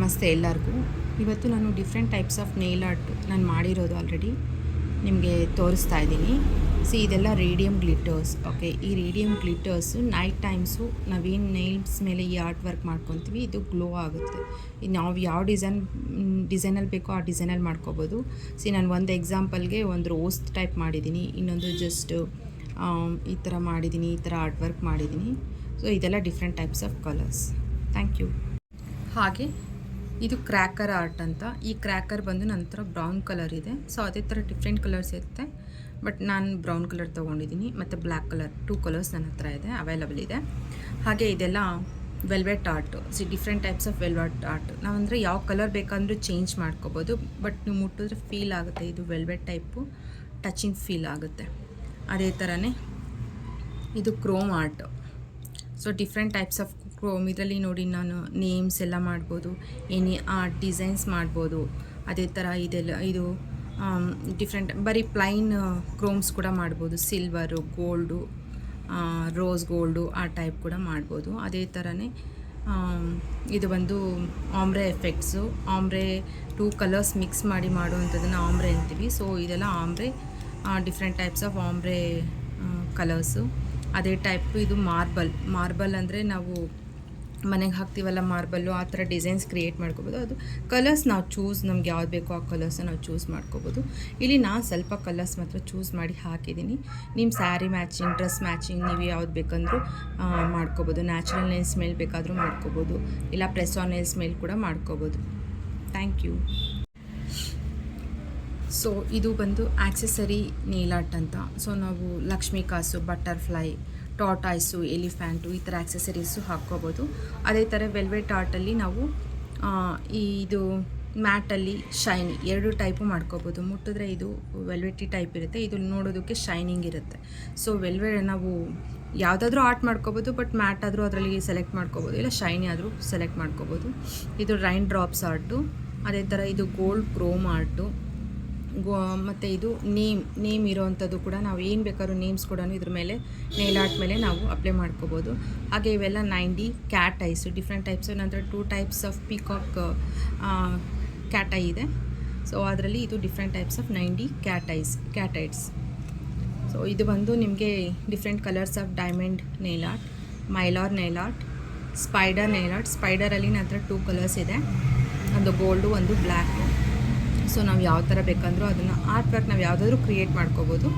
ನಮಸ್ತೆ ಎಲ್ಲರಿಗೂ. ಇವತ್ತು ನಾನು different types of nail art ನಾನು ಮಾಡಿರೋದು ಆಲ್ರೆಡಿ ನಿಮಗೆ ತೋರಿಸ್ತಾ ಇದ್ದೀನಿ. ಇದೆಲ್ಲ ರೇಡಿಯಮ್ ಗ್ಲಿಟರ್ಸ್. ಓಕೆ, ಈ ರೇಡಿಯಮ್ ಗ್ಲಿಟರ್ಸು ನೈಟ್ ಟೈಮ್ಸು ನಾವೇನು ನೇಲ್ಸ್ ಮೇಲೆ ಈ ಆರ್ಟ್ ವರ್ಕ್ ಮಾಡ್ಕೊತೀವಿ, ಇದು ಗ್ಲೋ ಆಗುತ್ತೆ. ನಾವು ಯಾವ ಡಿಸೈನಲ್ಲಿ ಬೇಕೋ ಆ ಡಿಸೈನಲ್ಲಿ ಮಾಡ್ಕೋಬೋದು. ನಾನು ಒಂದು ಎಕ್ಸಾಂಪಲ್ಗೆ ಒಂದು ರೋಸ್ ಟೈಪ್ ಮಾಡಿದ್ದೀನಿ, ಇನ್ನೊಂದು ಜಸ್ಟ್ ಈ ಥರ ಮಾಡಿದ್ದೀನಿ, ಈ ಥರ ಆರ್ಟ್ ವರ್ಕ್ ಮಾಡಿದ್ದೀನಿ. ಇದೆಲ್ಲ different types of colours. Thank you. ಹಾಗೆ ಇದು ಕ್ರ್ಯಾಕರ್ ಆರ್ಟ್ ಅಂತ. ಈ ಕ್ರ್ಯಾಕರ್ ಬಂದು ನನ್ನ ಹತ್ರ ಬ್ರೌನ್ ಕಲರ್ ಇದೆ. ಅದೇ ಥರ ಡಿಫ್ರೆಂಟ್ ಕಲರ್ಸ್ ಇರುತ್ತೆ, ಬಟ್ ನಾನು ಬ್ರೌನ್ ಕಲರ್ ತೊಗೊಂಡಿದ್ದೀನಿ ಮತ್ತು ಬ್ಲ್ಯಾಕ್ ಕಲರ್ 2 ಕಲರ್ಸ್ ನನ್ನ ಹತ್ರ ಇದೆ, ಅವೈಲಬಲ್ ಇದೆ. ಹಾಗೆ ಇದೆಲ್ಲ velvet art. Different types of velvet art. ನಾವಂದರೆ ಯಾವ ಕಲರ್ ಬೇಕಂದ್ರೂ ಚೇಂಜ್ ಮಾಡ್ಕೋಬೋದು, ಬಟ್ ನೀವು ಮುಟ್ಟಿದ್ರೆ ಫೀಲ್ ಆಗುತ್ತೆ, ಇದು ವೆಲ್ವೆಟ್ ಟೈಪು ಟಚಿಂಗ್ ಫೀಲ್ ಆಗುತ್ತೆ. ಅದೇ ಥರನೇ ಇದು Chrome art. Different types of Chrome. ಇದರಲ್ಲಿ ನೋಡಿ ನಾನು ನೇಮ್ಸ್ ಎಲ್ಲ ಮಾಡ್ಬೋದು, ಏನೇ ಆರ್ಟ್ ಡಿಸೈನ್ಸ್ ಮಾಡ್ಬೋದು. ಅದೇ ಥರ ಇದು ಡಿಫ್ರೆಂಟ್ ಬರೀ ಪ್ಲೈನ್ ಕ್ರೋಮ್ಸ್ ಕೂಡ ಮಾಡ್ಬೋದು. ಸಿಲ್ವರು, ಗೋಲ್ಡು, ರೋಸ್ ಗೋಲ್ಡು ಆ ಟೈಪ್ ಕೂಡ ಮಾಡ್ಬೋದು. ಅದೇ ಥರನೇ ಇದು ಬಂದು Amre effects. Amre 2 colours mix ಮಾಡಿ ಮಾಡುವಂಥದ್ದನ್ನು ಆಮ್ರೆ ಅಂತೀವಿ. ಇದೆಲ್ಲ Amre, different types of Amre colours. ಅದೇ ಟೈಪ್ ಇದು ಮಾರ್ಬಲ್ ಅಂದರೆ ನಾವು ಮನೆಗೆ ಹಾಕ್ತೀವಲ್ಲ ಮಾರ್ಬಲ್ಲು, ಆ ಥರ ಡಿಸೈನ್ಸ್ ಕ್ರಿಯೇಟ್ ಮಾಡ್ಕೋಬೋದು. ಅದು ಕಲರ್ಸ್ ನಾವು ನಮ್ಗೆ ಯಾವ್ದು ಬೇಕೋ ಆ ಕಲರ್ಸನ್ನ ನಾವು ಚೂಸ್ ಮಾಡ್ಕೋಬೋದು. ಇಲ್ಲಿ ನಾನು ಸ್ವಲ್ಪ ಕಲರ್ಸ್ ಮಾತ್ರ ಚೂಸ್ ಮಾಡಿ ಹಾಕಿದ್ದೀನಿ. ನಿಮ್ಮ ಸ್ಯಾರಿ ಮ್ಯಾಚಿಂಗ್, ಡ್ರೆಸ್ ಮ್ಯಾಚಿಂಗ್ ನೀವು ಯಾವ್ದು ಬೇಕಂದ್ರೂ ಮಾಡ್ಕೋಬೋದು. ನ್ಯಾಚುರಲ್ ನೇಲ್ಸ್ ಮೇಲೆ ಬೇಕಾದರೂ ಮಾಡ್ಕೋಬೋದು, ಇಲ್ಲ ಪ್ರೆಸ್ ಆನ್ ನೇಲ್ಸ್ ಮೇಲೆ ಕೂಡ ಮಾಡ್ಕೋಬೋದು. Thank you. ಇದು ಬಂದು ಆಕ್ಸೆಸರಿ ನೇಲ್ ಆರ್ಟ್ ಅಂತ. ನಾವು ಲಕ್ಷ್ಮೀ ಕಾಸು, ಬಟರ್ಫ್ಲೈ, ಟಾಟಾಯ್ಸು, ಎಲಿಫ್ಯಾಂಟು ಈ ಥರ ಆಕ್ಸೆಸರೀಸು ಹಾಕ್ಕೋಬೋದು. ಅದೇ ಥರ ವೆಲ್ವೆಟ್ ಆರ್ಟಲ್ಲಿ ನಾವು ಇದು ಮ್ಯಾಟಲ್ಲಿ ಶೈನಿ 2 ಟೈಪು ಮಾಡ್ಕೋಬೋದು. ಮುಟ್ಟಿದ್ರೆ ಇದು ವೆಲ್ವೆಟಿ ಟೈಪ್ ಇರುತ್ತೆ, ಇದು ನೋಡೋದಕ್ಕೆ ಶೈನಿಂಗ್ ಇರುತ್ತೆ. ನಾವು ಯಾವುದಾದ್ರೂ ಆರ್ಟ್ ಮಾಡ್ಕೋಬೋದು, ಬಟ್ ಮ್ಯಾಟ್ ಆದರೂ ಅದರಲ್ಲಿ ಸೆಲೆಕ್ಟ್ ಮಾಡ್ಕೋಬೋದು, ಇಲ್ಲ ಶೈನಿ ಆದರೂ ಸೆಲೆಕ್ಟ್ ಮಾಡ್ಕೋಬೋದು. ಇದು ರೈನ್ ಡ್ರಾಪ್ಸ್ ಆರ್ಟು. ಅದೇ ಥರ ಇದು ಗೋಲ್ಡ್ ಕ್ರೋಮ್ ಆರ್ಟು. ಮತ್ತು ಇದು ನೇಮ್ ಇರೋವಂಥದ್ದು ಕೂಡ ನಾವು ಏನು ಬೇಕಾದ್ರೂ ನೇಮ್ಸ್ ಕೂಡ ಇದ್ರ ಮೇಲೆ ನೇಲ್ ಆರ್ಟ್ ಮೇಲೆ ನಾವು ಅಪ್ಲೈ ಮಾಡ್ಕೋಬೋದು. ಹಾಗೆ ಇವೆಲ್ಲ 90 ಕ್ಯಾಟ್ ಐಸು, ಡಿಫ್ರೆಂಟ್ ಟೈಪ್ಸು. ನಂತರ 2 types of peacock cat eye ಇದೆ. ಅದರಲ್ಲಿ ಇದು different types of 90 cat eyes. ಇದು ಬಂದು ನಿಮಗೆ different colours of diamond nail art, mylar nail art, spider nail art. ಸ್ಪೈಡರಲ್ಲಿ ನನ್ನ ಹತ್ರ 2 ಕಲರ್ಸ್ ಇದೆ, ಒಂದು ಗೋಲ್ಡು, ಒಂದು ಬ್ಲ್ಯಾಕು. ನಾವು ಯಾವ ಥರ ಬೇಕಂದ್ರೂ ಅದನ್ನು ಆರ್ಟ್ ವರ್ಕ್ ನಾವು ಯಾವುದಾದ್ರೂ ಕ್ರಿಯೇಟ್ ಮಾಡ್ಕೋಬೋದು.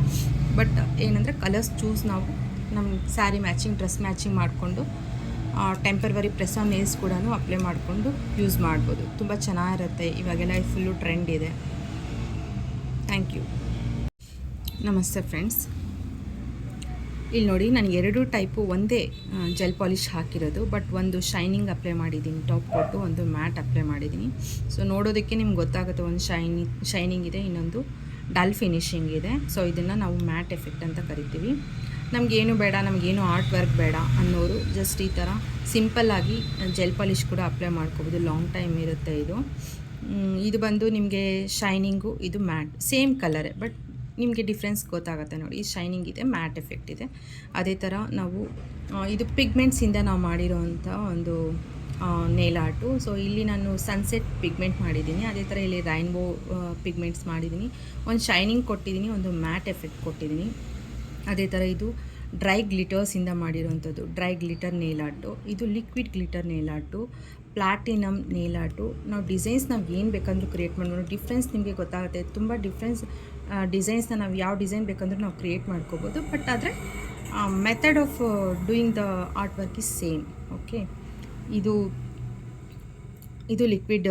ಬಟ್ ಏನಂದರೆ ಕಲರ್ಸ್ ಚೂಸ್ ನಾವು ನಮ್ಮ ಸ್ಯಾರಿ ಮ್ಯಾಚಿಂಗ್, ಡ್ರೆಸ್ ಮ್ಯಾಚಿಂಗ್ ಮಾಡಿಕೊಂಡು ಟೆಂಪರವರಿ ಪ್ರೆಸ್ ಆನ್ ನೇಲ್ಸ್ ಕೂಡ ಅಪ್ಲೈ ಮಾಡಿಕೊಂಡು ಯೂಸ್ ಮಾಡ್ಬೋದು. ತುಂಬ ಚೆನ್ನಾಗಿರುತ್ತೆ. ಇವಾಗೆಲ್ಲ ಫುಲ್ಲು ಟ್ರೆಂಡ್ ಇದೆ. Thank you. ನಮಸ್ತೆ ಫ್ರೆಂಡ್ಸ್. ಇಲ್ಲಿ ನೋಡಿ, ನಾನು 2 ಟೈಪು ಒಂದೇ ಜೆಲ್ ಪಾಲಿಷ್ ಹಾಕಿರೋದು, ಬಟ್ ಒಂದು ಶೈನಿಂಗ್ ಅಪ್ಲೈ ಮಾಡಿದ್ದೀನಿ, ಟಾಪ್ ಕೊಟ್ಟು ಒಂದು ಮ್ಯಾಟ್ ಅಪ್ಲೈ ಮಾಡಿದ್ದೀನಿ. ನೋಡೋದಕ್ಕೆ ನಿಮ್ಗೆ ಗೊತ್ತಾಗುತ್ತೆ, ಒಂದು ಶೈನಿಂಗ್ ಇದೆ, ಇನ್ನೊಂದು ಡಲ್ ಫಿನಿಶಿಂಗ್ ಇದೆ. ಇದನ್ನು ನಾವು ಮ್ಯಾಟ್ ಎಫೆಕ್ಟ್ ಅಂತ ಕರಿತೀವಿ. ನಮಗೇನು ಬೇಡ, ನಮಗೇನು ಆರ್ಟ್ ವರ್ಕ್ ಬೇಡ ಅನ್ನೋರು ಜಸ್ಟ್ ಈ ಥರ ಸಿಂಪಲ್ಲಾಗಿ ಜೆಲ್ ಪಾಲಿಷ್ ಕೂಡ ಅಪ್ಲೈ ಮಾಡ್ಕೋಬೋದು. ಲಾಂಗ್ ಟೈಮ್ ಇರುತ್ತೆ ಇದು. ಇದು ಬಂದು ನಿಮಗೆ ಶೈನಿಂಗು, ಇದು ಮ್ಯಾಟ್ ಸೇಮ್ ಕಲರೇ, ಬಟ್ ನಿಮಗೆ ಡಿಫ್ರೆನ್ಸ್ ಗೊತ್ತಾಗುತ್ತೆ ನೋಡಿ. ಈ ಶೈನಿಂಗ್ ಇದೆ, ಮ್ಯಾಟ್ ಎಫೆಕ್ಟ್ ಇದೆ. ಅದೇ ಥರ ನಾವು ಇದು ಪಿಗ್ಮೆಂಟ್ಸಿಂದ ನಾವು ಮಾಡಿರೋವಂಥ ಒಂದು ನೇಲ್ ಆರ್ಟು. ಇಲ್ಲಿ ನಾನು ಸನ್ಸೆಟ್ ಪಿಗ್ಮೆಂಟ್ ಮಾಡಿದ್ದೀನಿ. ಅದೇ ಥರ ಇಲ್ಲಿ ರೈನ್ಬೋ ಪಿಗ್ಮೆಂಟ್ಸ್ ಮಾಡಿದ್ದೀನಿ, ಒಂದು ಶೈನಿಂಗ್ ಕೊಟ್ಟಿದ್ದೀನಿ, ಒಂದು ಮ್ಯಾಟ್ ಎಫೆಕ್ಟ್ ಕೊಟ್ಟಿದ್ದೀನಿ. ಅದೇ ಥರ ಇದು ಡ್ರೈ ಗ್ಲಿಟರ್ಸಿಂದ ಮಾಡಿರೋವಂಥದ್ದು, ಡ್ರೈ ಗ್ಲಿಟರ್ ನೇಲ್ ಆರ್ಟು. ಇದು liquid glitter nail art, platinum nail art. ನಾವು ಡಿಸೈನ್ಸ್ ನಾವು ಏನು ಬೇಕಂದ್ರೂ ಕ್ರಿಯೇಟ್ ಮಾಡ್ಬೋದು. ಡಿಫ್ರೆನ್ಸ್ ನಿಮಗೆ ಗೊತ್ತಾಗುತ್ತೆ, ತುಂಬ ಡಿಫ್ರೆನ್ಸ್ ಡಿಸೈನ್ಸ್ನ ನಾವು ಯಾವ ಡಿಸೈನ್ ಬೇಕಂದ್ರೂ ನಾವು ಕ್ರಿಯೇಟ್ ಮಾಡ್ಕೋಬೋದು. ಬಟ್ ಆದರೆ method of doing the art work is same. Okay, ಇದು ಲಿಕ್ವಿಡ್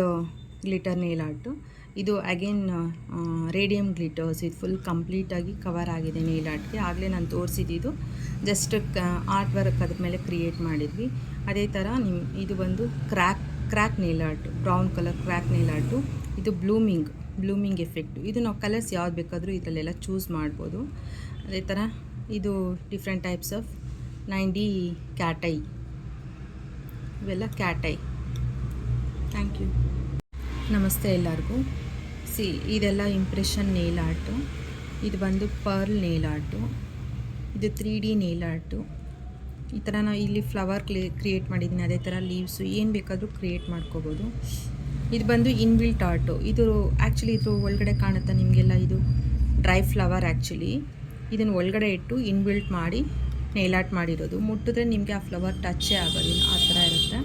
ಗ್ಲಿಟರ್ ನೇಲ್ ಆರ್ಟು. ಇದು ಅಗೇನ್ ರೇಡಿಯಮ್ ಗ್ಲಿಟರ್ಸ್. ಇದು ಫುಲ್ ಕಂಪ್ಲೀಟಾಗಿ ಕವರ್ ಆಗಿದೆ ನೇಲ್ ಆರ್ಟ್ಗೆ. ಆಗಲೇ ನಾನು ತೋರಿಸಿದ್ದು ಜಸ್ಟ್ ಆರ್ಟ್ ವರ್ಕ್ ಅದ್ರ ಮೇಲೆ ಕ್ರಿಯೇಟ್ ಮಾಡಿದ್ವಿ. ಅದೇ ಥರ ಇದು ಬಂದು crack nail art, brown colour crack nail art. ಇದು ಬ್ಲೂಮಿಂಗ್ ಎಫೆಕ್ಟು. ಇದು ನಾವು ಕಲರ್ಸ್ ಯಾವ್ದು ಬೇಕಾದರೂ ಇದರಲ್ಲೆಲ್ಲ ಚೂಸ್ ಮಾಡ್ಬೋದು. ಅದೇ ಥರ ಇದು different types of 90 cat eye. ಇವೆಲ್ಲ ಕ್ಯಾಟ್ ಐ. Thank you. ನಮಸ್ತೆ ಎಲ್ಲರಿಗೂ. ಇದೆಲ್ಲ ಇಂಪ್ರೆಷನ್ ನೇಲ್ ಆರ್ಟು. ಇದು ಬಂದು ಪರ್ಲ್ ನೇಲ್ ಆರ್ಟು. ಇದು 3D ನೇಲ್ ಆರ್ಟು. ಈ ಥರ ನಾವು ಇಲ್ಲಿ ಫ್ಲವರ್ ಕ್ರಿಯೇಟ್ ಮಾಡಿದ್ದೀನಿ. ಅದೇ ಥರ ಲೀವ್ಸು ಏನು ಬೇಕಾದರೂ ಕ್ರಿಯೇಟ್ ಮಾಡ್ಕೋಬೋದು. ಇದು ಬಂದು ಇನ್ಬಿಲ್ಟ್ ಆರ್ಟು. ಇದು ಆ್ಯಕ್ಚುಲಿ ಇದು ಒಳಗಡೆ ಕಾಣುತ್ತಾ ನಿಮಗೆಲ್ಲ, ಇದು ಡ್ರೈ ಫ್ಲವರ್ ಆ್ಯಕ್ಚುಲಿ. ಇದನ್ನು ಒಳಗಡೆ ಇಟ್ಟು ಇನ್ಬಿಲ್ಟ್ ಮಾಡಿ ನೇಲ್ ಆರ್ಟ್ ಮಾಡಿರೋದು. ಮುಟ್ಟಿದ್ರೆ ನಿಮಗೆ ಆ ಫ್ಲವರ್ ಟಚ್ಚೇ ಆಗೋದಿಲ್ಲ, ಆ ಥರ ಇರುತ್ತೆ.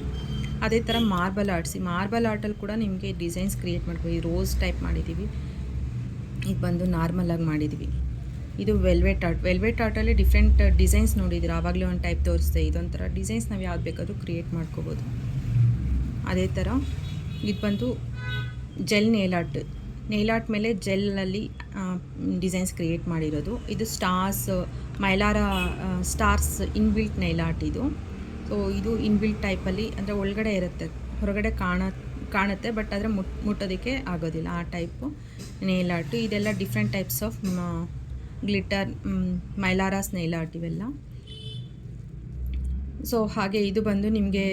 ಅದೇ ಥರ ಮಾರ್ಬಲ್ ಆರ್ಟಲ್ಲಿ ಕೂಡ ನಿಮಗೆ ಡಿಸೈನ್ಸ್ ಕ್ರಿಯೇಟ್ ಮಾಡ್ಬೋದು. ಈ ರೋಸ್ ಟೈಪ್ ಮಾಡಿದ್ದೀವಿ, ಇದು ಬಂದು ನಾರ್ಮಲಾಗಿ ಮಾಡಿದ್ದೀವಿ. ಇದು ವೆಲ್ವೆಟ್ ಆರ್ಟಲ್ಲಿ ಡಿಫ್ರೆಂಟ್ ಡಿಸೈನ್ಸ್ ನೋಡಿದ್ದೀರ, ಆವಾಗಲೇ ಒಂದು ಟೈಪ್ ತೋರಿಸ್ದೆ. ಇದೊಂಥರ ಡಿಸೈನ್ಸ್ ನಾವು ಯಾವ್ದು ಬೇಕಾದರೂ ಕ್ರಿಯೇಟ್ ಮಾಡ್ಕೋಬೋದು. ಅದೇ ಥರ ಇದು ಬಂದು ಜೆಲ್ ನೇಲ್ ಆರ್ಟ್ ಮೇಲೆ ಜೆಲ್ಲಲ್ಲಿ ಡಿಸೈನ್ಸ್ ಕ್ರಿಯೇಟ್ ಮಾಡಿರೋದು. ಇದು Mylar stars inbuilt nail art ಇದು. ಸೊ ಇದು ಇನ್ಬಿಲ್ಟ್ ಟೈಪಲ್ಲಿ, ಅಂದರೆ ಒಳಗಡೆ ಇರುತ್ತೆ, ಹೊರಗಡೆ ಕಾಣುತ್ತೆ, ಬಟ್ ಆದರೆ ಮುಟ್ಟೋದಕ್ಕೆ ಆಗೋದಿಲ್ಲ, ಆ ಟೈಪು ನೇಲ್ ಆರ್ಟು. ಇದೆಲ್ಲ different types of glitter mylars nail art ಇವೆಲ್ಲ. ಸೊ ಹಾಗೆ ಇದು ಬಂದು ನಿಮಗೆ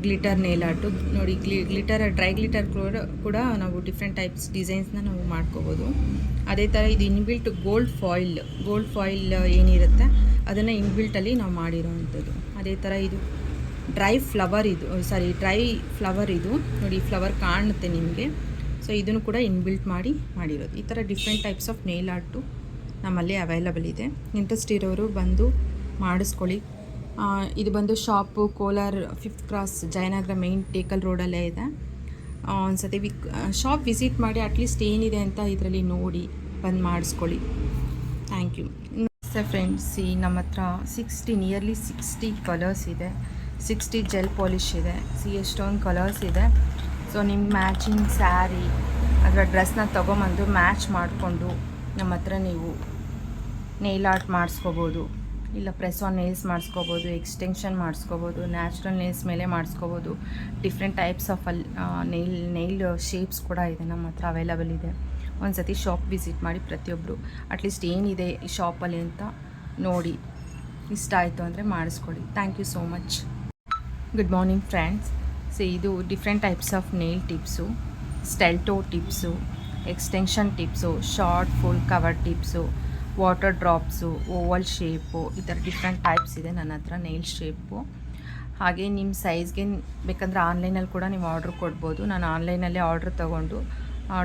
ಗ್ಲಿಟರ್ ನೇಲ್ ಆರ್ಟು ನೋಡಿ. ಡ್ರೈ ಗ್ಲಿಟರ್ ಕೂಡ ನಾವು ಡಿಫ್ರೆಂಟ್ ಟೈಪ್ಸ್ ಡಿಸೈನ್ಸ್ನ ನಾವು ಮಾಡ್ಕೋಬೋದು. ಅದೇ ಥರ ಇದು ಇನ್ಬಿಲ್ಟ್ ಗೋಲ್ಡ್ ಫಾಯಿಲ್ ಏನಿರುತ್ತೆ ಅದನ್ನು ಇನ್ಬಿಲ್ಟಲ್ಲಿ ನಾವು ಮಾಡಿರೋವಂಥದ್ದು. ಅದೇ ಥರ ಇದು ಡ್ರೈ ಫ್ಲವರ್ ಇದು ನೋಡಿ, ಫ್ಲವರ್ ಕಾಣುತ್ತೆ ನಿಮಗೆ. ಸೊ ಇದನ್ನು ಕೂಡ ಇನ್ಬಿಲ್ಟ್ ಮಾಡಿರೋದು. ಈ ಥರ different types of nail art ನಮ್ಮಲ್ಲಿ ಅವೈಲಬಲ್ ಇದೆ. ಇಂಟ್ರೆಸ್ಟ್ ಇರೋರು ಬಂದು ಮಾಡಿಸ್ಕೊಳ್ಳಿ. ಇದು ಬಂದು shop Kolar 5th cross Jayanagar main Tekal ರೋಡಲ್ಲೇ ಇದೆ. ಒಂದು ಸತಿ ಶಾಪ್ ವಿಸಿಟ್ ಮಾಡಿ ಅಟ್ಲೀಸ್ಟ್ ಏನಿದೆ ಅಂತ ಇದರಲ್ಲಿ ನೋಡಿ ಬಂದು ಮಾಡಿಸ್ಕೊಳ್ಳಿ. Thank you. ಫ್ರೆಂಡ್ಸ್, ನಮ್ಮ ಹತ್ರ ನಿಯರ್ಲಿ 60 ಕಲರ್ಸ್ ಇದೆ, 60 ಜೆಲ್ ಪಾಲಿಶ್ ಇದೆ. ಎಷ್ಟೊಂದು ಕಲರ್ಸ್ ಇದೆ. ಸೊ ನಿಮ್ಗೆ ಮ್ಯಾಚಿಂಗ್ ಸ್ಯಾರಿ ಅಥವಾ ಡ್ರೆಸ್ನ ತೊಗೊಂಬಂದು ಮ್ಯಾಚ್ ಮಾಡಿಕೊಂಡು ನಮ್ಮ ಹತ್ರ ನೀವು ನೇಲ್ ಆರ್ಟ್ ಮಾಡಿಸ್ಕೋಬೋದು, ಇಲ್ಲ ಪ್ರೆಸ್ ಆನ್ ನೇಲ್ಸ್ ಮಾಡಿಸ್ಕೋಬೋದು, ಎಕ್ಸ್ಟೆನ್ಷನ್ ಮಾಡಿಸ್ಕೋಬೋದು, ನ್ಯಾಚುರಲ್ ನೇಲ್ಸ್ ಮೇಲೆ ಮಾಡಿಸ್ಕೋಬೋದು. Different types of nail shapes ಕೂಡ ಇದೆ ನಮ್ಮ ಹತ್ರ ಅವೈಲಬಲ್ ಇದೆ. ಒಂದು ಸತಿ ಶಾಪ್ ವಿಸಿಟ್ ಮಾಡಿ ಪ್ರತಿಯೊಬ್ಬರು ಅಟ್ಲೀಸ್ಟ್ ಏನಿದೆ ಈ ಶಾಪಲ್ಲಿ ಅಂತ ನೋಡಿ ಇಷ್ಟ ಆಯಿತು ಅಂದರೆ ಮಾಡಿಸ್ಕೊಳ್ಳಿ. Thank you so much. Good morning friends. So ಇದು different types of nail tips, stiletto tips, extension tips, short full cover tips, water drops, oval shape, ಈ ಥರ ಡಿಫ್ರೆಂಟ್ ಟೈಪ್ಸ್ ಇದೆ ನನ್ನ ಹತ್ರ ನೇಲ್ ಶೇಪು. ಹಾಗೆ ನಿಮ್ಮ ಸೈಜ್ಗೆ ಬೇಕಂದರೆ ಆನ್ಲೈನಲ್ಲಿ ಕೂಡ ನೀವು ಆರ್ಡ್ರ್ ಕೊಡ್ಬೋದು. ನಾನು ಆನ್ಲೈನಲ್ಲೇ ಆರ್ಡ್ರ್ ತೊಗೊಂಡು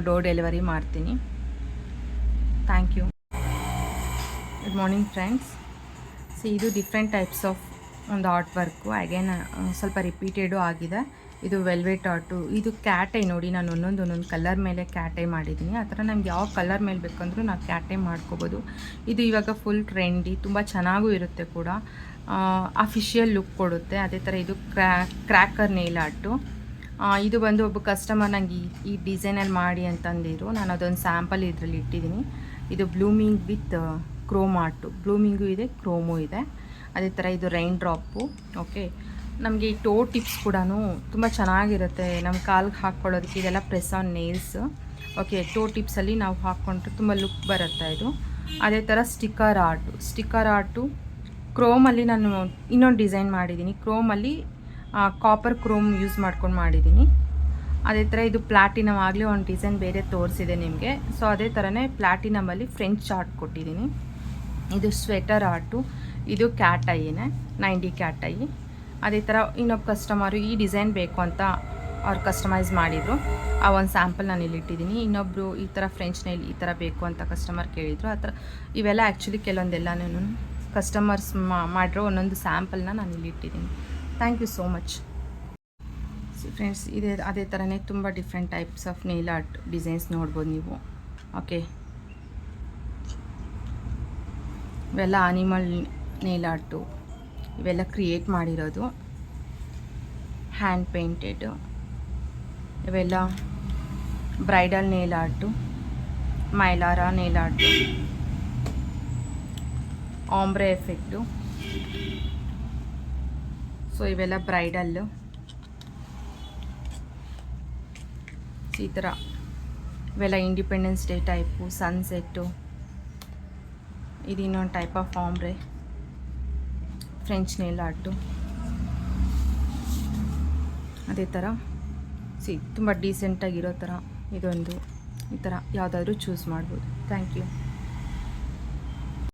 ಡೋರ್ ಡೆಲಿವರಿ ಮಾಡ್ತೀನಿ. Thank you. Good morning friends. So ಇದು ಡಿಫ್ರೆಂಟ್ ಟೈಪ್ಸ್ ಆಫ್ ಒಂದು ಆರ್ಟ್ ವರ್ಕು. ಅಗೇನ್ ಸ್ವಲ್ಪ ರಿಪೀಟೆಡು ಆಗಿದೆ. ಇದು ವೆಲ್ವೆಟ್ ಆರ್ಟು. ಇದು ಕ್ಯಾಟೈ ನೋಡಿ, ನಾನು ಒಂದೊಂದು ಕಲರ್ ಮೇಲೆ ಕ್ಯಾಟೈ ಮಾಡಿದ್ದೀನಿ. ಆ ಥರ ನಮ್ಗೆ ಯಾವ ಕಲರ್ ಮೇಲೆ ಬೇಕಂದ್ರೂ ನಾವು ಕ್ಯಾಟೈ ಮಾಡ್ಕೋಬೋದು. ಇದು ಇವಾಗ ಫುಲ್ ಟ್ರೆಂಡಿ, ತುಂಬ ಚೆನ್ನಾಗೂ ಇರುತ್ತೆ ಕೂಡ, ಅಫಿಷಿಯಲ್ ಲುಕ್ ಕೊಡುತ್ತೆ. ಅದೇ ಥರ ಇದು ಕ್ರ್ಯಾಕರ್ ನೇಲ್ ಆರ್ಟು. ಇದು ಬಂದು ಒಬ್ಬ ಕಸ್ಟಮರ್ ನನಗೆ ಈ ಡಿಸೈನಲ್ಲಿ ಮಾಡಿ ಅಂತಂದಿರು. ನಾನು ಅದೊಂದು ಸ್ಯಾಂಪಲ್ ಇದರಲ್ಲಿ ಇಟ್ಟಿದ್ದೀನಿ. ಇದು ಬ್ಲೂಮಿಂಗ್ ವಿತ್ ಕ್ರೋಮ್ ಆರ್ಟು. ಬ್ಲೂಮಿಂಗು ಇದೆ, ಕ್ರೋಮು ಇದೆ. ಅದೇ ಥರ ಇದು ರೈನ್ ಡ್ರಾಪು. ಓಕೆ, ನಮಗೆ ಈ ಟೋ ಟಿಪ್ಸ್ ಕೂಡ ತುಂಬ ಚೆನ್ನಾಗಿರುತ್ತೆ ನಮ್ಮ ಕಾಲಿಗೆ ಹಾಕ್ಕೊಳ್ಳೋದಕ್ಕೆ. ಇದೆಲ್ಲ ಪ್ರೆಸ್ ಆನ್ ನೇಲ್ಸ್. ಓಕೆ, ಟೋ ಟಿಪ್ಸಲ್ಲಿ ನಾವು ಹಾಕ್ಕೊಂಡ್ರೆ ತುಂಬ ಲುಕ್ ಬರುತ್ತೆ ಇದು. ಅದೇ ಥರ ಸ್ಟಿಕ್ಕರ್ ಆರ್ಟು ಕ್ರೋಮಲ್ಲಿ ನಾನು ಇನ್ನೊಂದು ಡಿಸೈನ್ ಮಾಡಿದ್ದೀನಿ. ಕ್ರೋಮಲ್ಲಿ ಕಾಪರ್ ಕ್ರೋಮ್ ಯೂಸ್ ಮಾಡ್ಕೊಂಡು ಮಾಡಿದ್ದೀನಿ. ಅದೇ ಥರ ಇದು ಪ್ಲಾಟಿನಮ್, ಆಗಲೇ ಒಂದು ಡಿಸೈನ್ ಬೇರೆ ತೋರಿಸಿದೆ ನಿಮಗೆ. ಸೊ ಅದೇ ಥರನೇ ಪ್ಲಾಟಿನಮಲ್ಲಿ ಫ್ರೆಂಚ್ ಆರ್ಟ್ ಕೊಟ್ಟಿದ್ದೀನಿ. ಇದು ಸ್ವೆಟರ್ ಆರ್ಟು. ಇದು ಕ್ಯಾಟ್ ಐನೇ, 90 ಕ್ಯಾಟ್ ಐ. ಅದೇ ಥರ ಇನ್ನೊಬ್ಬ ಕಸ್ಟಮರು ಈ ಡಿಸೈನ್ ಬೇಕು ಅಂತ ಅವ್ರು ಕಸ್ಟಮೈಸ್ ಮಾಡಿದರು. ಆ ಒಂದು ಸ್ಯಾಂಪಲ್ ನಾನು ಇಲ್ಲಿ ಇಟ್ಟಿದ್ದೀನಿ. ಇನ್ನೊಬ್ಬರು ಈ ಥರ ಫ್ರೆಂಚ್ ನೈಲ್ ಈ ಥರ ಬೇಕು ಅಂತ ಕಸ್ಟಮರ್ ಕೇಳಿದರು. ಆ ಥರ ಇವೆಲ್ಲ ಆ್ಯಕ್ಚುಲಿ ಕೆಲವೊಂದೆಲ್ಲನೂ ಕಸ್ಟಮರ್ಸ್ ಮಾಡಿರೋ ಒಂದೊಂದು ಸ್ಯಾಂಪಲ್ನ ನಾನು ಇಲ್ಲಿ ಇಟ್ಟಿದ್ದೀನಿ. Thank you so much. Friends, ಅದೇ ಥರನೇ ತುಂಬ different types of nail art designs ನೋಡ್ಬೋದು ನೀವು. ಓಕೆ, ಇವೆಲ್ಲ ಆನಿಮಲ್ ನೇಲ್ ಆರ್ಟು, ಇವೆಲ್ಲ ಕ್ರಿಯೇಟ್ ಮಾಡಿರೋದು, ಹ್ಯಾಂಡ್ ಪೇಂಟೆಡು. ಇವೆಲ್ಲ bridal nail art, mylar nail art, ombre effect. So ಇವೆಲ್ಲ ಬ್ರೈಡಲ್ಲು. ಈ ಥರ ಇವೆಲ್ಲ ಇಂಡಿಪೆಂಡೆನ್ಸ್ ಡೇ ಟೈಪು, ಸನ್ಸೆಟ್ಟು. ಇದು ಇನ್ನೊಂದು type of ombre French nail art. ಅದೇ ಥರ ತುಂಬ ಡೀಸೆಂಟಾಗಿರೋ ಥರ ಇದೊಂದು. ಈ ಥರ ಯಾವುದಾದ್ರೂ ಚೂಸ್ ಮಾಡ್ಬೋದು. Thank you.